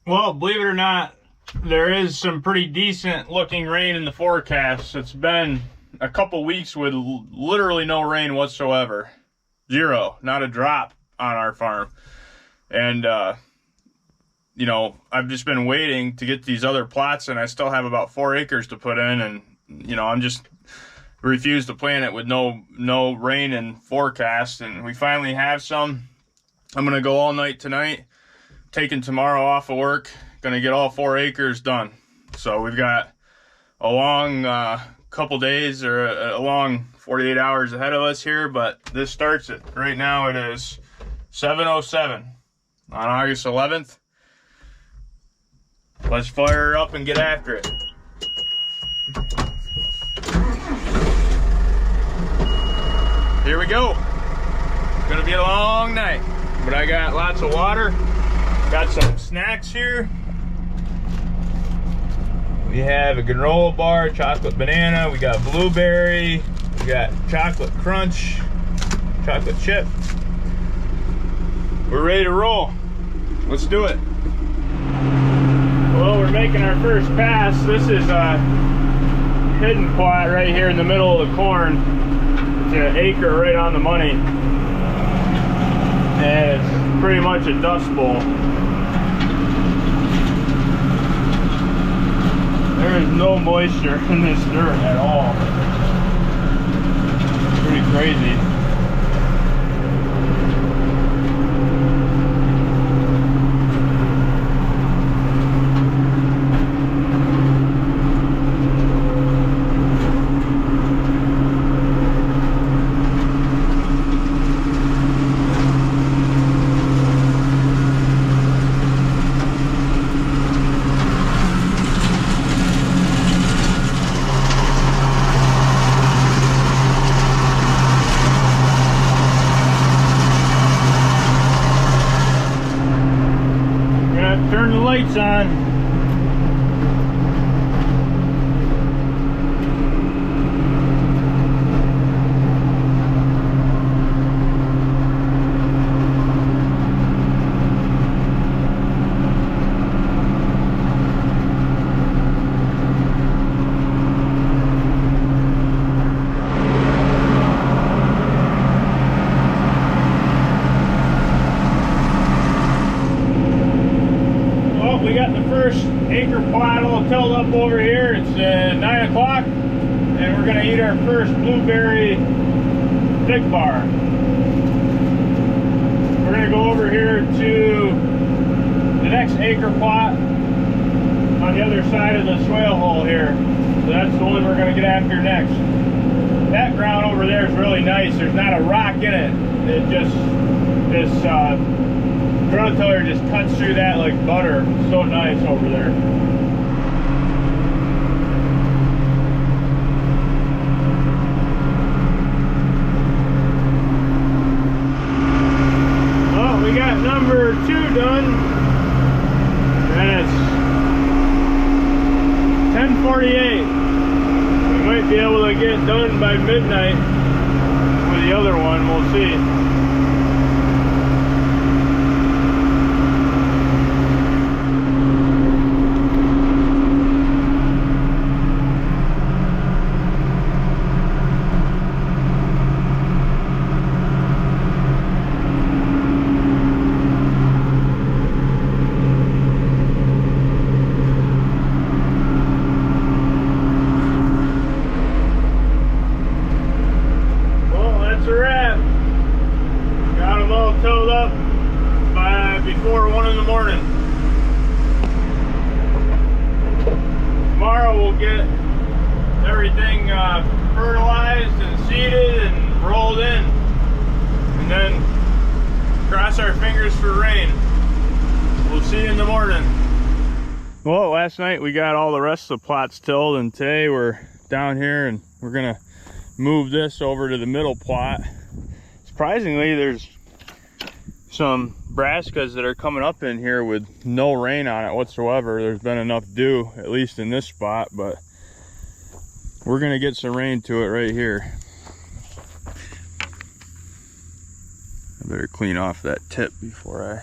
Well, believe it or not, there is some pretty decent looking rain in the forecast. It's been a couple weeks with literally no rain whatsoever. Zero, not a drop on our farm. And, you know, I've just been waiting to get these other plots, and I still have about 4 acres to put in, and, you know, I'm just refuse to plant it with no rain and forecast. And we finally have some. I'm going to go all night tonight, taking tomorrow off of work, going to get all 4 acres done. So we've got a long couple days, or a long 48 hours ahead of us here, but this starts it. Right now it is 7:07 on August 11th. Let's fire her up and get after it. Here we go. It's gonna be a long night, but I got lots of water. Got some snacks here. We have a granola bar, chocolate banana, we got blueberry, we got chocolate crunch, chocolate chip. We're ready to roll. Let's do it. Well, we're making our first pass. This is a hidden plot right here in the middle of the corn. It's an acre right on the money. And it's pretty much a dust bowl. There is no moisture in this dirt at all. Pretty crazy. Turn the lights on. We got the first acre plot all tilled up over here. It's 9 o'clock, and we're going to eat our first blueberry thick bar. We're going to go over here to the next acre plot on the other side of the swale hole here. So that's the one we're going to get after next. That ground over there is really nice. There's not a rock in it. It just, this ground tiller just cuts through that like butter. So nice over there. Well, we got number 2 done, and it's 10:48. We might be able to get done by midnight with the other one. We'll see. Tilled up by before 1 in the morning. Tomorrow we'll get everything fertilized and seeded and rolled in, and then cross our fingers for rain. We'll see you in the morning. Well, last night we got all the rest of the plots tilled, and today we're down here and we're gonna move this over to the middle plot. Surprisingly, there's some brassicas that are coming up in here with no rain on it whatsoever. There's been enough dew, at least in this spot, but we're gonna get some rain to it right here. I better clean off that tip before I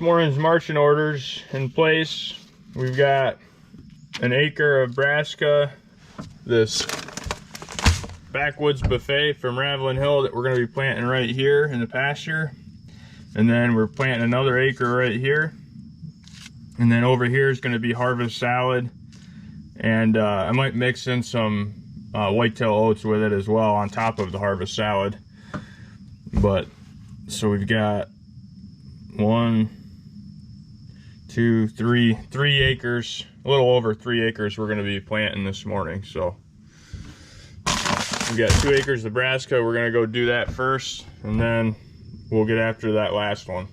morning's marching orders in place. We've got an acre of brassica, this backwoods buffet from RAVLIN Hill that we're going to be planting right here in the pasture. And then we're planting another acre right here. And then over here is going to be harvest salad. And I might mix in some whitetail oats with it as well on top of the harvest salad. But so we've got 1, 2, 3 acres, a little over 3 acres we're going to be planting this morning. So we got 2 acres of brassica. We're going to go do that first, and then we'll get after that last one.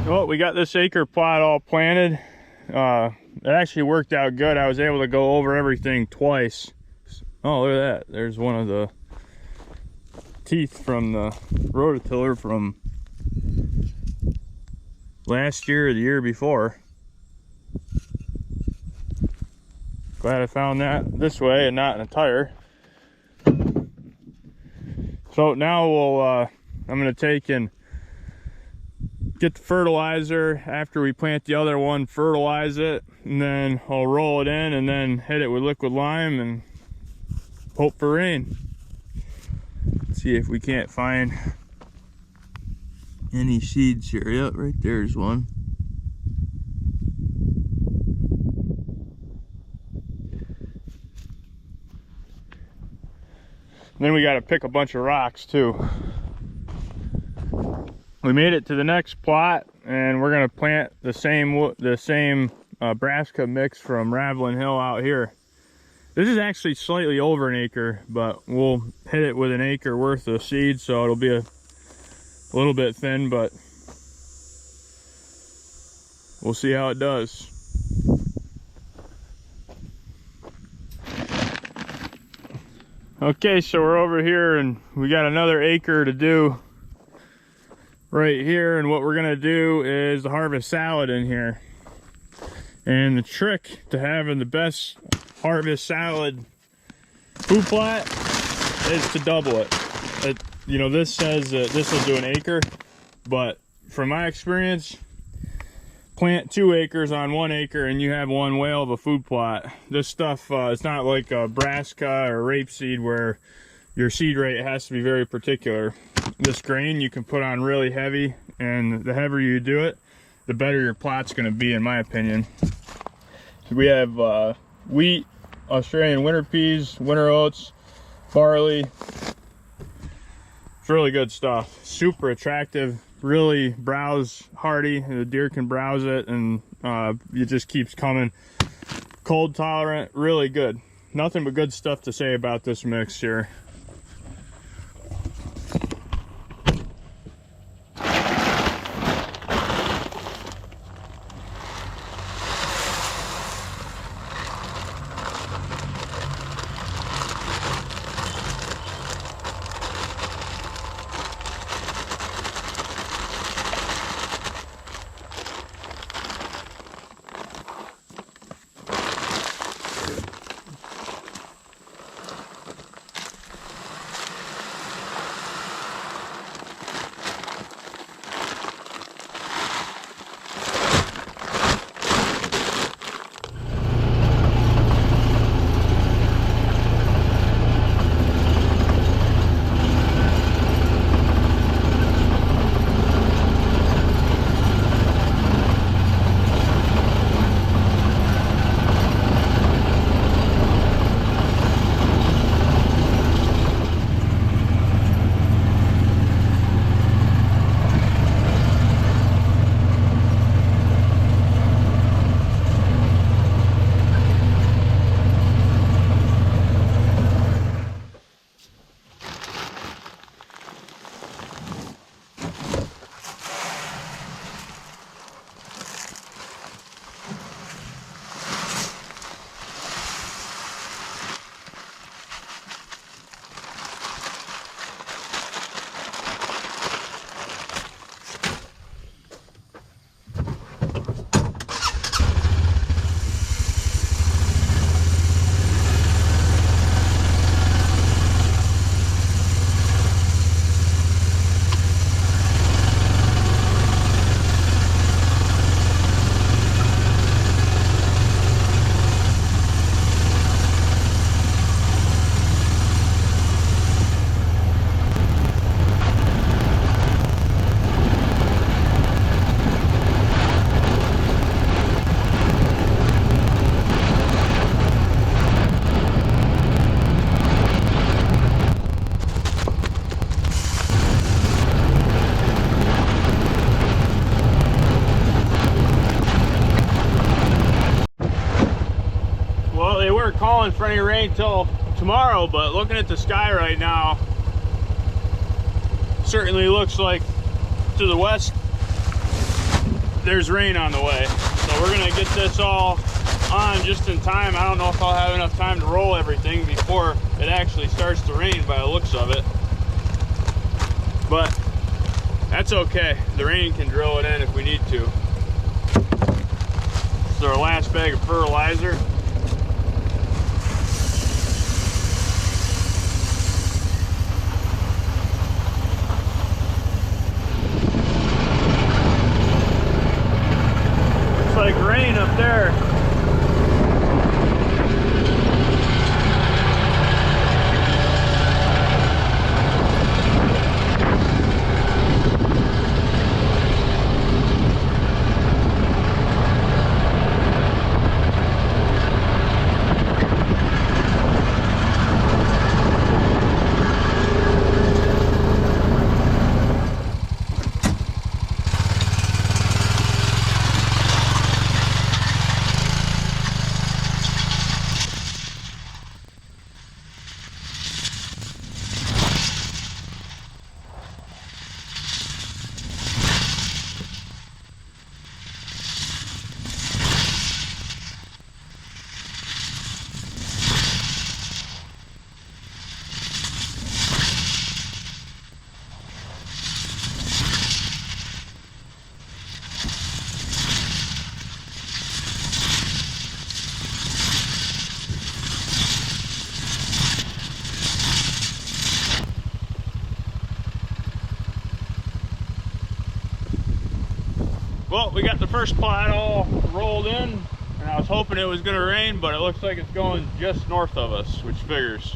Well, we got this acre plot all planted. It actually worked out good. I was able to go over everything twice. Oh, look at that. There's one of the teeth from the rototiller from last year or the year before. Glad I found that this way and not in a tire. So now I'm going to take and get the fertilizer after we plant the other one, fertilize it, and then I'll roll it in and then hit it with liquid lime and hope for rain. Let's see if we can't find any seeds here. Yep, right there's one. Then we got to pick a bunch of rocks too. We made it to the next plot, and we're gonna plant the same brassica mix from RAVLIN Hill out here. This is actually slightly over an acre, but we'll hit it with an acre worth of seeds, so it'll be a little bit thin, but we'll see how it does. Okay, so we're over here, and we got another acre to do right here, and what we're gonna do is the harvest salad in here. And the trick to having the best harvest salad food plot is to double it. You know, this says that this will do an acre, but from my experience, plant 2 acres on 1 acre and you have one whale of a food plot. This stuff, it's not like a brassica or rapeseed where your seed rate has to be very particular. This grain you can put on really heavy, and the heavier you do it, the better your plot's going to be, in my opinion. So we have wheat, Australian winter peas, winter oats, barley. It's really good stuff. Super attractive, really browse hardy. The deer can browse it, and it just keeps coming. Cold tolerant, really good. Nothing but good stuff to say about this mix here. calling for any rain till tomorrow, but looking at the sky right now, certainly looks like to the west there's rain on the way. So we're gonna get this all on just in time. I don't know if I'll have enough time to roll everything before it actually starts to rain by the looks of it, but that's okay. The rain can drill it in if we need to. This is our last bag of fertilizer. It's like rain up there. Well, we got the first plot all rolled in, and I was hoping it was going to rain, but it looks like it's going just north of us, which figures.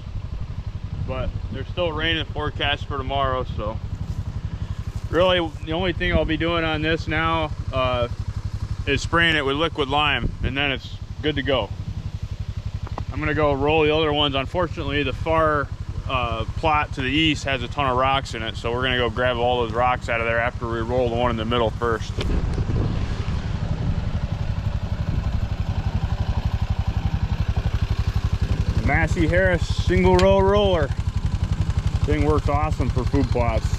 But there's still rain in the forecast for tomorrow, so really the only thing I'll be doing on this now is spraying it with liquid lime, and then it's good to go. I'm going to go roll the other ones. Unfortunately, the far plot to the east has a ton of rocks in it, so we're going to go grab all those rocks out of there after we roll the one in the middle first. Massey Harris single row roller. Thing works awesome for food plots.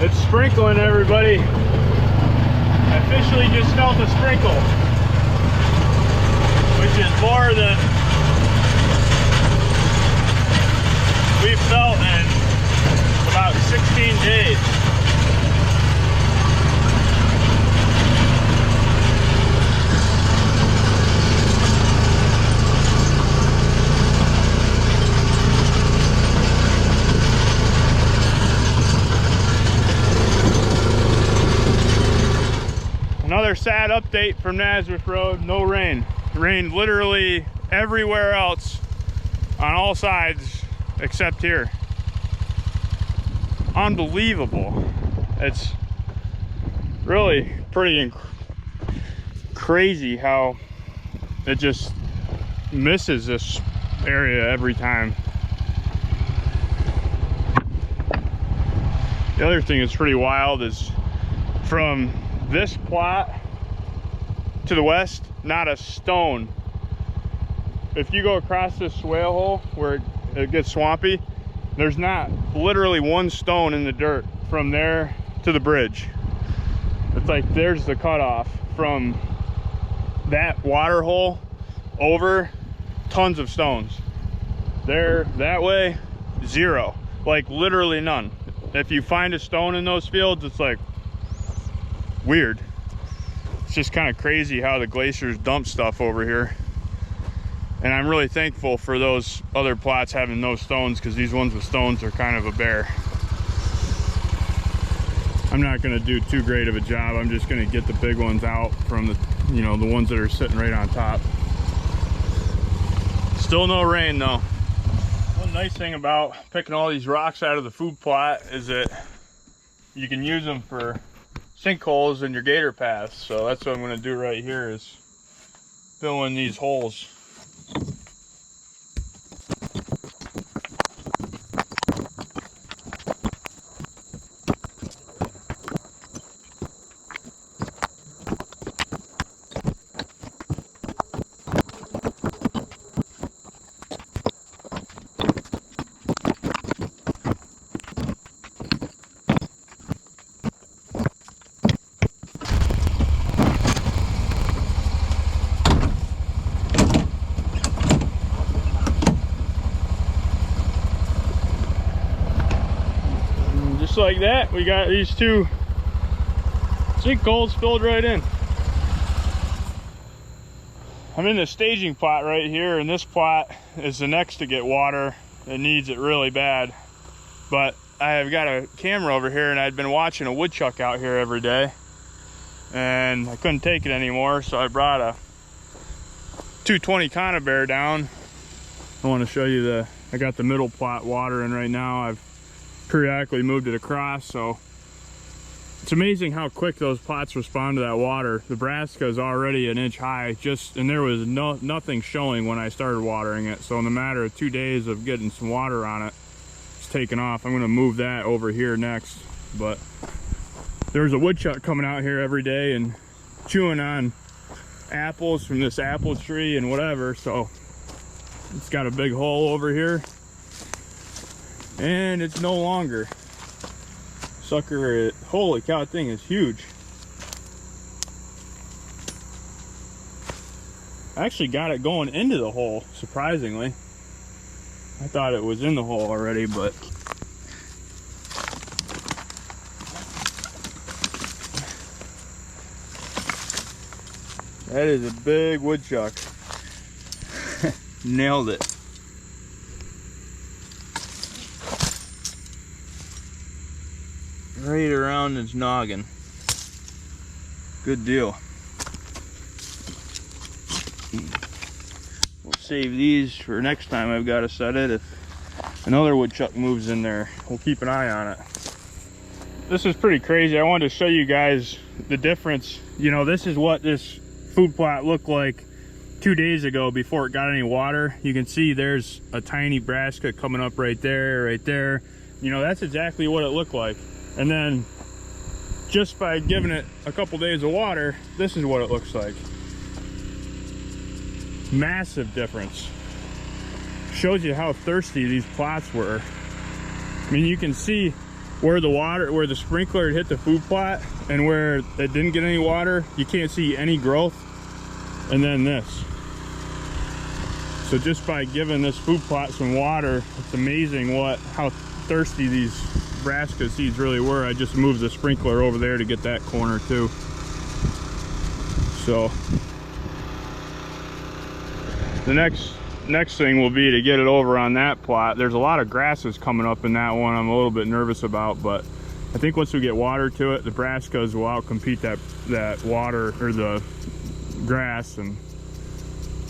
It's sprinkling, everybody. I officially just felt a sprinkle, which is more than we've felt in about 16 days. Another sad update from Nazareth Road, no rain. Rain literally everywhere else on all sides except here. Unbelievable. It's really pretty crazy how it just misses this area every time. The other thing that's pretty wild is from this plot to the west, not a stone. If you go across this swale hole where it gets swampy, there's not literally one stone in the dirt from there to the bridge. It's like there's the cutoff from that water hole over, tons of stones. There, that way, zero. Like literally none. If you find a stone in those fields, it's like weird. It's just kind of crazy how the glaciers dump stuff over here. And I'm really thankful for those other plots having no stones, because these ones with stones are kind of a bear. I'm not going to do too great of a job. I'm just going to get the big ones out from the, you know, the ones that are sitting right on top. Still no rain though. One nice thing about picking all these rocks out of the food plot is that you can use them for sinkholes in your gator paths. So that's what I'm going to do right here, is fill in these holes. Just like that, we got these two sinkholes filled right in. I'm in the staging plot right here, and this plot is the next to get water. It needs it really bad. But I have got a camera over here, and I'd been watching a woodchuck out here every day. And I couldn't take it anymore, so I brought a 220 conibear down. I want to show you I got the middle plot watering right now. I've periodically moved it across, so it's amazing how quick those plots respond to that water. The brassica is already an inch high, and there was nothing showing when I started watering it. So in the matter of 2 days of getting some water on it, it's taken off. I'm going to move that over here next. But there's a woodchuck coming out here every day and chewing on apples from this apple tree and whatever. So it's got a big hole over here, and it's no longer. Sucker, holy cow, that thing is huge. I actually got it going into the hole, surprisingly. I thought it was in the hole already, but that is a big woodchuck. Nailed it. Right around its noggin. Good deal. We'll save these for next time I've got to set it. If another woodchuck moves in there, we'll keep an eye on it. This is pretty crazy. I wanted to show you guys the difference. You know, this is what this food plot looked like 2 days ago before it got any water. You can see there's a tiny brassica coming up right there, right there. You know, that's exactly what it looked like. And then just by giving it a couple days of water, this is what it looks like. Massive difference. Shows you how thirsty these plots were. I mean, you can see where the sprinkler hit the food plot and where it didn't get any water. You can't see any growth. And then this. So just by giving this food plot some water, it's amazing how thirsty these brassica seeds really were. I just moved the sprinkler over there to get that corner too. So the next thing will be to get it over on that plot. There's a lot of grasses coming up in that one I'm a little bit nervous about, but I think once we get water to it, the brassicas will outcompete that water or the grass and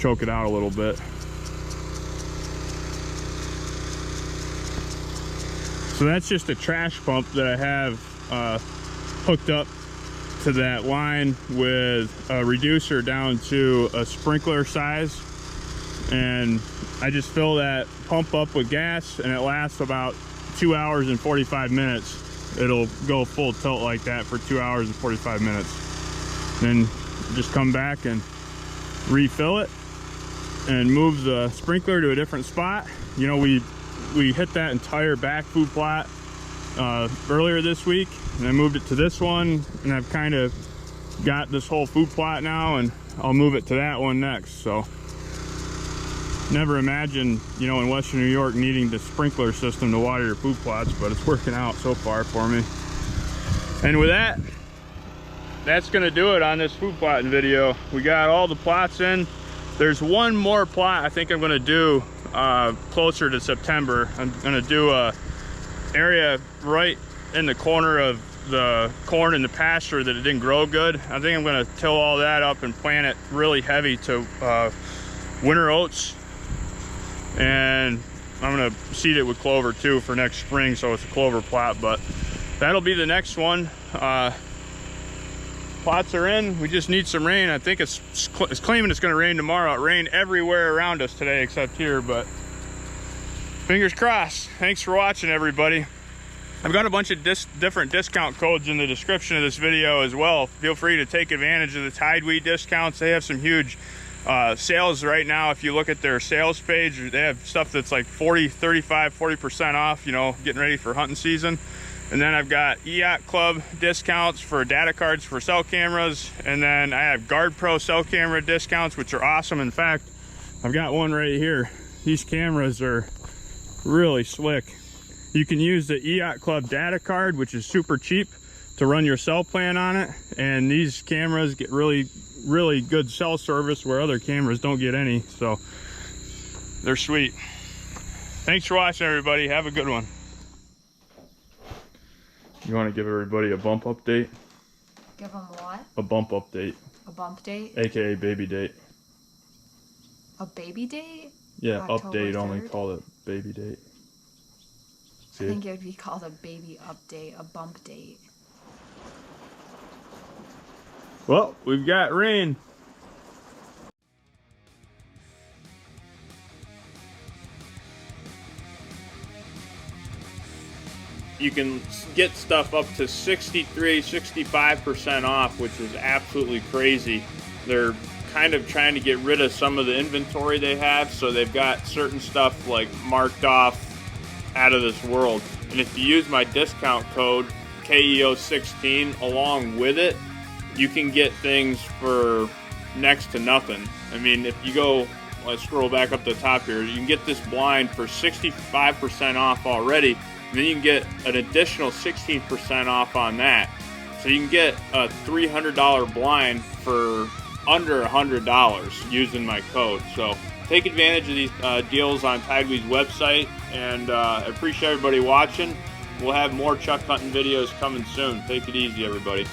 choke it out a little bit. So that's just a trash pump that I have hooked up to that line with a reducer down to a sprinkler size. And I just fill that pump up with gas, and it lasts about 2 hours and 45 minutes. It'll go full tilt like that for 2 hours and 45 minutes. Then just come back and refill it and move the sprinkler to a different spot. You know, we hit that entire back food plot earlier this week, and I moved it to this one, and I've kind of got this whole food plot now, and I'll move it to that one next. So never imagined, you know, in Western New York needing the sprinkler system to water your food plots, but it's working out so far for me. And with that, that's gonna do it on this food plotting video. We got all the plots in. There's one more plot I think I'm gonna do closer to September. I'm gonna do a area right in the corner of the corn in the pasture that it didn't grow good. I think I'm gonna till all that up and plant it really heavy to winter oats, and I'm gonna seed it with clover too for next spring, so it's a clover plot. But that'll be the next one. Plots are in. We just need some rain. I think it's claiming it's going to rain tomorrow. It rained everywhere around us today except here, but fingers crossed. Thanks for watching, everybody. I've got a bunch of different discount codes in the description of this video as well. Feel free to take advantage of the Tideweed discounts. They have some huge sales right now. If you look at their sales page, they have stuff that's like 40, 35, 40% off, you know, getting ready for hunting season. And then I've got Yacht Club discounts for data cards for cell cameras. And then I have Guard Pro cell camera discounts, which are awesome. In fact, I've got one right here. These cameras are really slick. You can use the EOT Club data card, which is super cheap, to run your cell plan on it. And these cameras get really good cell service where other cameras don't get any, so they're sweet. Thanks for watching, everybody. Have a good one. You want to give everybody a bump update? Give them what? A bump update. A bump date? AKA baby date. A baby date? Yeah, October update 3rd? only, call it baby date. See? I think it would be called a baby update, a bump date. Well, we've got rain. You can get stuff up to 63, 65% off, which is absolutely crazy. They're kind of trying to get rid of some of the inventory they have, so they've got certain stuff like marked off out of this world. And if you use my discount code KEO16 along with it, you can get things for next to nothing. I mean, if you go, let's scroll back up to the top here, you can get this blind for 65% off already, and then you can get an additional 16% off on that. So you can get a $300 blind for under $100 using my code. So take advantage of these deals on Tideweed's website, and I appreciate everybody watching. We'll have more chuck hunting videos coming soon. Take it easy, everybody.